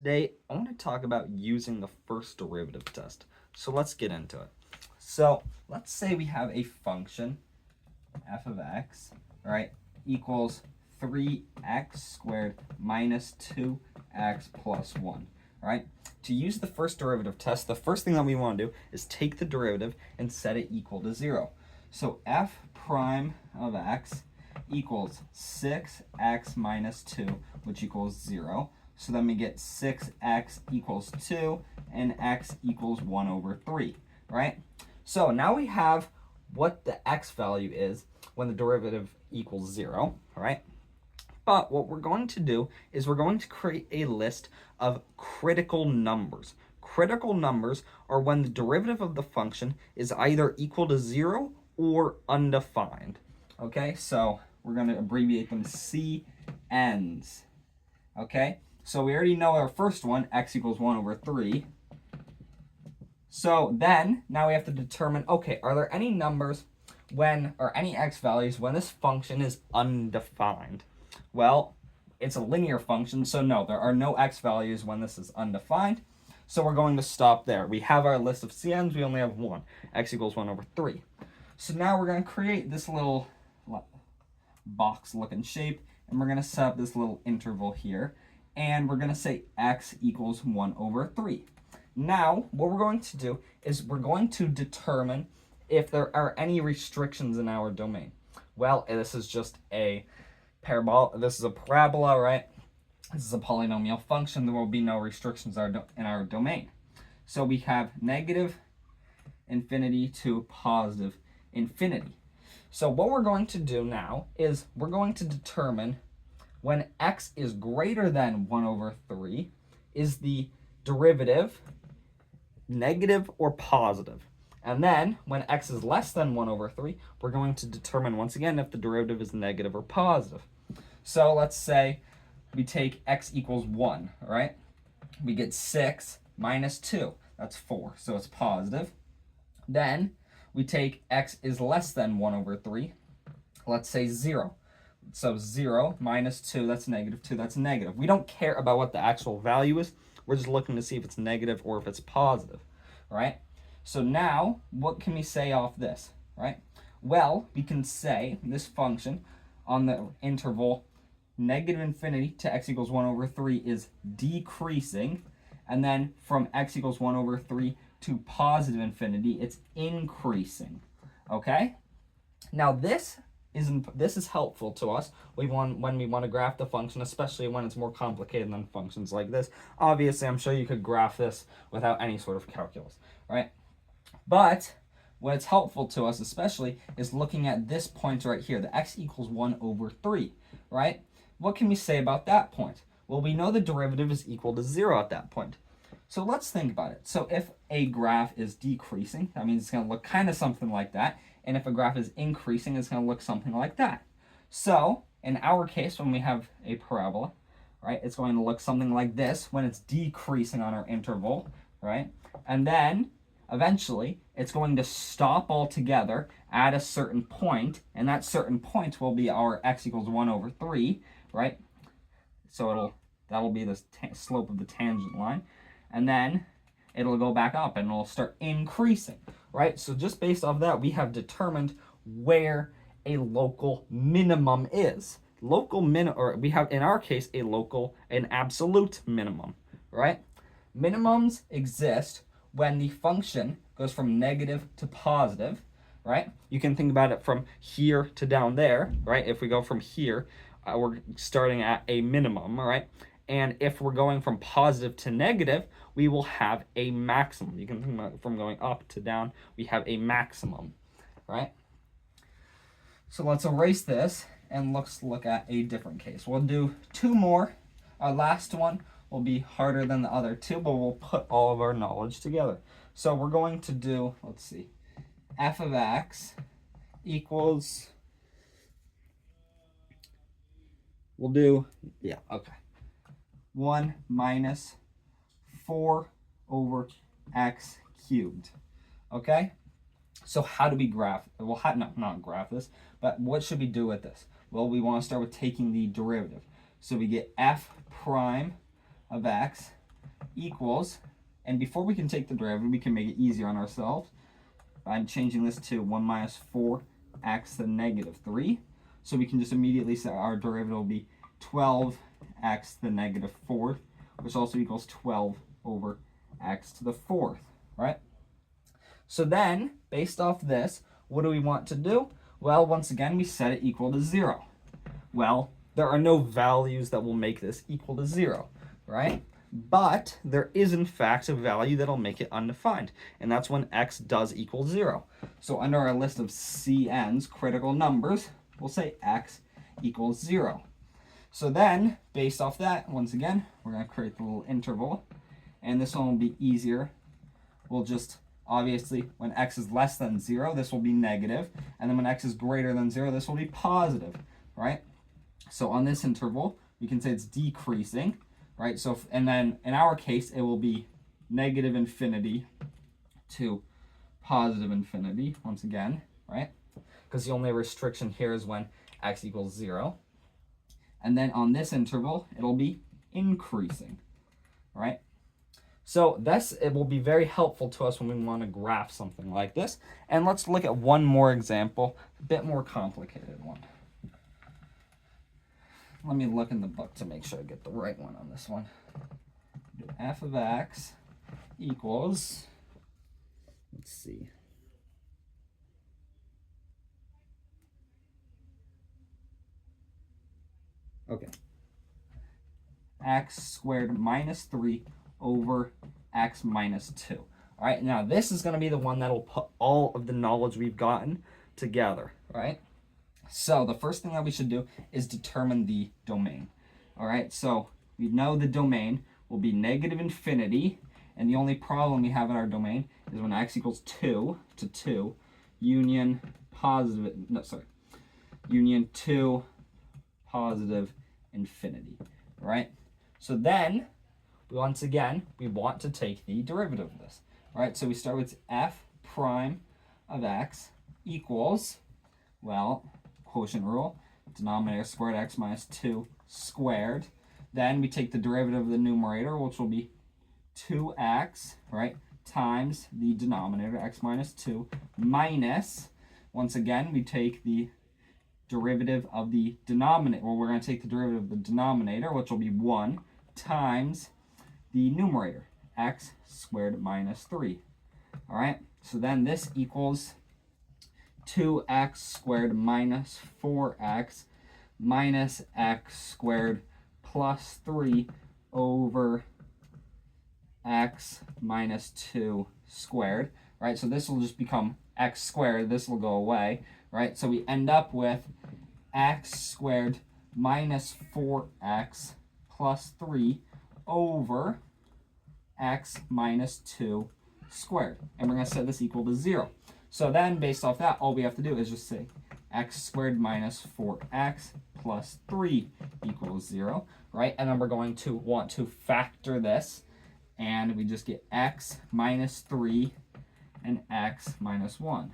Today, I want to talk about using the first derivative test. So let's get into it. So let's say we have a function, f of x, right, equals 3x squared minus 2x plus 1, right? To use the first derivative test, the first thing that we want to do is take the derivative and set it equal to 0. So f prime of x equals 6x minus 2, which equals 0. So then we get 6x equals 2 and x equals 1 over 3, right? So now we have what the x value is when the derivative equals 0, right? But what we're going to do is we're going to create a list of critical numbers. Critical numbers are when the derivative of the function is either equal to 0 or undefined. Okay, so we're going to abbreviate them CNs. Okay, so we already know our first one, x equals 1 over 3. So then, now we have to determine, okay, are there any numbers when, or any x values when this function is undefined? Well, it's a linear function, so no, there are no x values when this is undefined. So we're going to stop there. We have our list of CNs, we only have one, x equals 1 over 3. So now we're going to create this little box looking shape, and we're going to set up this little interval here, and we're going to say x equals 1 over 3. Now, what we're going to do is we're going to determine if there are any restrictions in our domain. Well, this is just a this is a parabola, right? This is a polynomial function. There will be no restrictions in our domain. So we have negative infinity to positive infinity. So what we're going to do now is we're going to determine when x is greater than 1 over 3, is the derivative negative or positive? And then when x is less than 1 over 3, we're going to determine once again if the derivative is negative or positive. So let's say we take x equals 1, right? We get 6 minus 2, that's 4, so it's positive. Then we take x is less than 1 over 3, let's say 0. So 0 minus 2, that's negative 2, that's negative. We don't care about what the actual value is. We're just looking to see if it's negative or if it's positive, right? So now, what can we say off this, right? Well, we can say this function on the interval negative infinity to x equals 1 over 3 is decreasing, and then from x equals 1 over 3 to positive infinity, it's increasing, okay? Now this is helpful to us when we want to graph the function, especially when it's more complicated than functions like this. Obviously, I'm sure you could graph this without any sort of calculus, right? But what's helpful to us especially is looking at this point right here, the x equals 1 over 3, right? What can we say about that point? Well, we know the derivative is equal to 0 at that point. So let's think about it. So if a graph is decreasing, that means it's going to look kind of something like that. And if a graph is increasing, it's going to look something like that. So in our case, when we have a parabola, right, it's going to look something like this when it's decreasing on our interval, right? And then eventually it's going to stop altogether at a certain point, and that certain point will be our x equals 1 over 3, right? So that'll be the slope of the tangent line, and then it'll go back up and it'll start increasing, right? So just based off that, we have determined where a local minimum is. Or we have, in our case, an absolute minimum, right? Minimums exist when the function goes from negative to positive, right? You can think about it from here to down there, right? If we go from here, we're starting at a minimum, right? And if we're going from positive to negative, we will have a maximum. You can think about it from going up to down, we have a maximum, right? So let's erase this and let's look at a different case. We'll do two more. Our last one will be harder than the other two, but we'll put all of our knowledge together. So we're going to do, let's see, f of x equals, we'll do, yeah, okay, 1 minus 4 over x cubed, okay? So how do we graph, well, not graph this, but what should we do with this? Well, we want to start with taking the derivative. So we get f prime of x equals, and before we can take the derivative, we can make it easier on ourselves. I'm changing this to 1 minus 4x to the negative 3. So we can just immediately say our derivative will be 12x to the negative 4th, which also equals 12 over x to the 4th, right? So then, based off this, what do we want to do? Well, once again, we set it equal to 0. Well, there are no values that will make this equal to 0, right? But there is, in fact, a value that'll make it undefined, and that's when x does equal 0. So under our list of CN's, critical numbers, we'll say x equals 0. So then, based off that, once again, we're going to create the little interval, and this one will be easier. We'll just, obviously, when x is less than 0, this will be negative, and then when x is greater than 0, this will be positive, right? So on this interval, we can say it's decreasing, right? So, and then in our case, it will be negative infinity to positive infinity, once again, right? Because the only restriction here is when x equals 0. And then on this interval, it'll be increasing, right? So this, it will be very helpful to us when we want to graph something like this. And let's look at one more example, a bit more complicated one. Let me look in the book to make sure I get the right one on this one. F of x equals, let's see. Okay. X squared minus 3 over x minus 2. All right, now this is going to be the one that will put all of the knowledge we've gotten together, right? So the first thing that we should do is determine the domain. All right, so we know the domain will be negative infinity, and the only problem we have in our domain is when x equals 2 to 2, union positive, no, sorry, union 2 positive infinity, right? So then, once again, we want to take the derivative of this, right? So we start with f prime of x equals, well, quotient rule, denominator squared x minus 2 squared. Then we take the derivative of the numerator, which will be 2x, right, times the denominator, x minus 2, minus, once again, we take the derivative of the denominator, well, we're going to take the derivative of the denominator, which will be 1, times the numerator, x squared minus 3. All right, so then this equals 2x squared minus 4x minus x squared plus 3 over x minus 2 squared, right? So this will just become x squared. This will go away, right? So we end up with x squared minus 4x plus 3 over x minus 2 squared. And we're going to set this equal to 0. So then, based off that, all we have to do is just say x squared minus 4x plus 3 equals 0, right? And then we're going to want to factor this, and we just get x minus 3 and x minus 1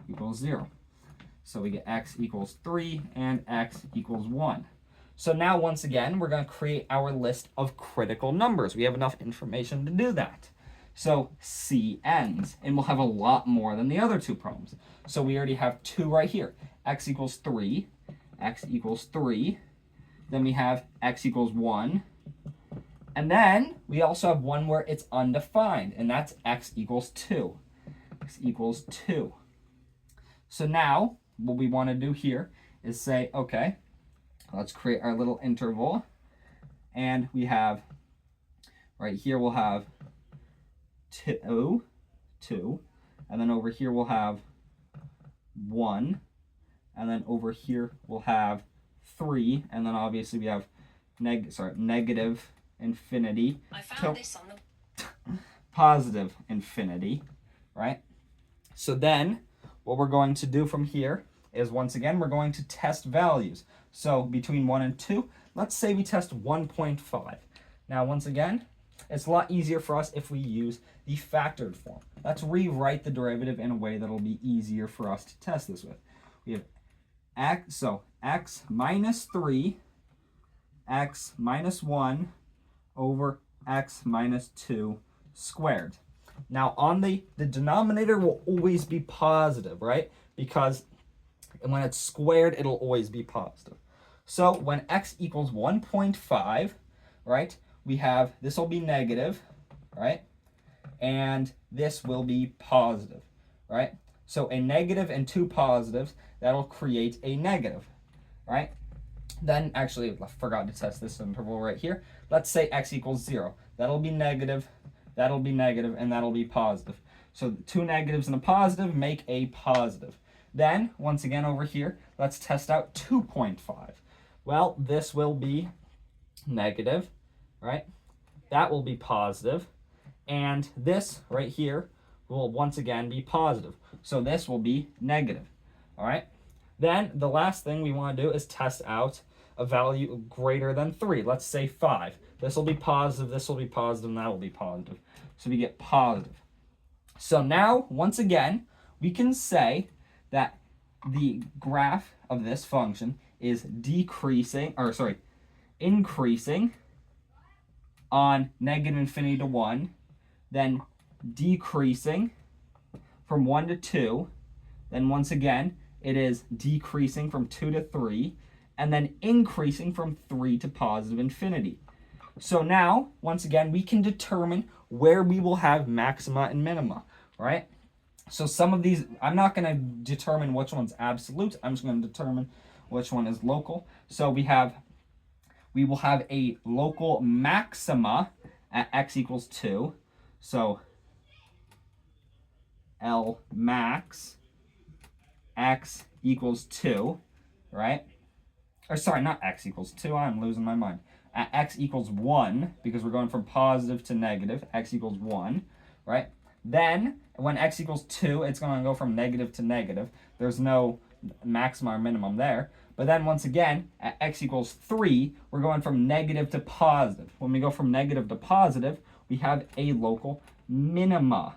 equals 0. So we get x equals 3 and x equals 1. So now, once again, we're going to create our list of critical numbers. We have enough information to do that. So CNs, and we'll have a lot more than the other two problems. So we already have 2 right here. X equals 3, x equals 3. Then we have x equals 1. And then we also have one where it's undefined, and that's x equals 2. X equals 2. So now, what we want to do here is say, okay, let's create our little interval. And we have, right here we'll have 2, and then over here we'll have 1, and then over here we'll have 3, and then obviously we have negative infinity to positive infinity, right? So then what we're going to do from here is, once again, we're going to test values. So between 1 and 2, let's say we test 1.5. Now, once again, it's a lot easier for us if we use the factored form. Let's rewrite the derivative in a way that'll be easier for us to test this with. We have x minus 3, x minus 1 over x minus 2 squared. Now on the denominator will always be positive, right? Because when it's squared, it'll always be positive. So when x equals 1.5, right, we have, this will be negative, right? And this will be positive, right? So a negative and two positives, that'll create a negative, right? Then, actually, I forgot to test this interval right here. Let's say x equals 0. That'll be negative, and that'll be positive. So two negatives and a positive make a positive. Then, once again over here, let's test out 2.5. Well, this will be negative, right? That will be positive. And this right here will once again be positive. So this will be negative, all right? Then the last thing we want to do is test out a value greater than 3. Let's say 5. This will be positive, this will be positive, and that will be positive. So we get positive. So now, once again, we can say that the graph of this function is increasing on negative infinity to 1, then decreasing from 1 to 2, then once again, it is decreasing from 2 to 3, and then increasing from 3 to positive infinity. So now, once again, we can determine where we will have maxima and minima, right? So some of these, I'm not going to determine which one's absolute. I'm just going to determine which one is local. So we will have a local maxima at x equals 2. So L max x equals 2, right? Or sorry, not x equals 2. I'm losing my mind. At x equals 1, because we're going from positive to negative, x equals 1, right? Then, when x equals 2, it's going to go from negative to negative. There's no maximum or minimum there. But then, once again, at x equals 3, we're going from negative to positive. When we go from negative to positive, we have a local minima.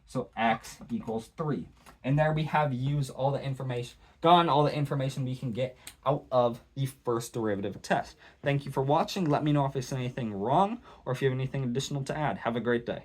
So x equals 3. And there we have used all the information we can get out of the first derivative test. Thank you for watching. Let me know if I said anything wrong or if you have anything additional to add. Have a great day.